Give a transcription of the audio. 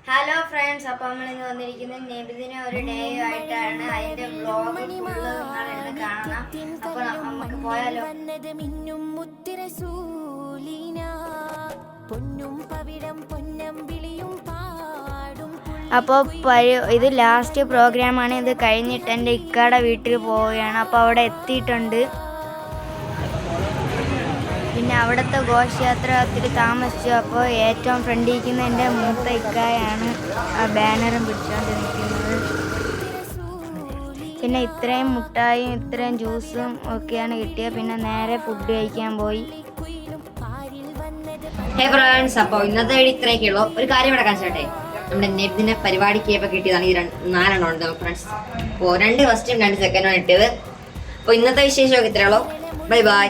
Hello friends, അപ്പോൾ നമ്മൾ ഇന്ന് വന്നിരിക്കുന്നത് നബിദിന ഒരു ഡേ ആയിട്ടാണ്. അതിന്റെ വ്ലോഗ് ഫുള്ള് നിങ്ങൾ കാണണം. അപ്പോൾ നമുക്ക് പോയാലോ. അപ്പോൾ ഇത് ലാസ്റ്റ് പ്രോഗ്രാമാണ്. ഇത് കഴിഞ്ഞിട്ട് എൻ്റെ ഇക്കയുടെ വീട്ടിൽ പോവുകയാണ്. അപ്പോൾ അവിടെ എത്തിയിട്ടുണ്ട്. പിന്നെ അവിടുത്തെ ഘോഷയാത്ര ഒത്തിരി താമസിച്ചു. അപ്പോൾ ഏറ്റവും ഫ്രണ്ടിരിക്കുന്ന എൻ്റെ മൂത്ത ഇക്കായാണ് ആ ബാനറും പിടിച്ചുകൊണ്ട് നിൽക്കുന്നത്. പിന്നെ ഇത്രയും മുട്ടായും ഇത്രയും ജ്യൂസും ഒക്കെയാണ് കിട്ടിയത്. പിന്നെ നേരെ ഫുഡ് കഴിക്കാൻ പോയി. ഹേ ഫ്രണ്ട്സ്, അപ്പോൾ ഇന്നത്തെ വീഡിയോ ഇത്രയൊക്കെ ഉള്ളൂ. ഒരു കാര്യം ഇവിടെ കാണിച്ചോട്ടെ. നമ്മുടെ നബിദിന പരിപാടിക്ക് ഇപ്പോൾ കിട്ടിയതാണ് ഈ 4 ഉണ്ട് ഫ്രണ്ട്സ്. അപ്പോൾ 2 ഫസ്റ്റും 2 സെക്കൻഡും ഇട്ടത്. അപ്പോൾ ഇന്നത്തെ വിശേഷമൊക്കെ ഇത്രയുള്ളൂ. Bye by.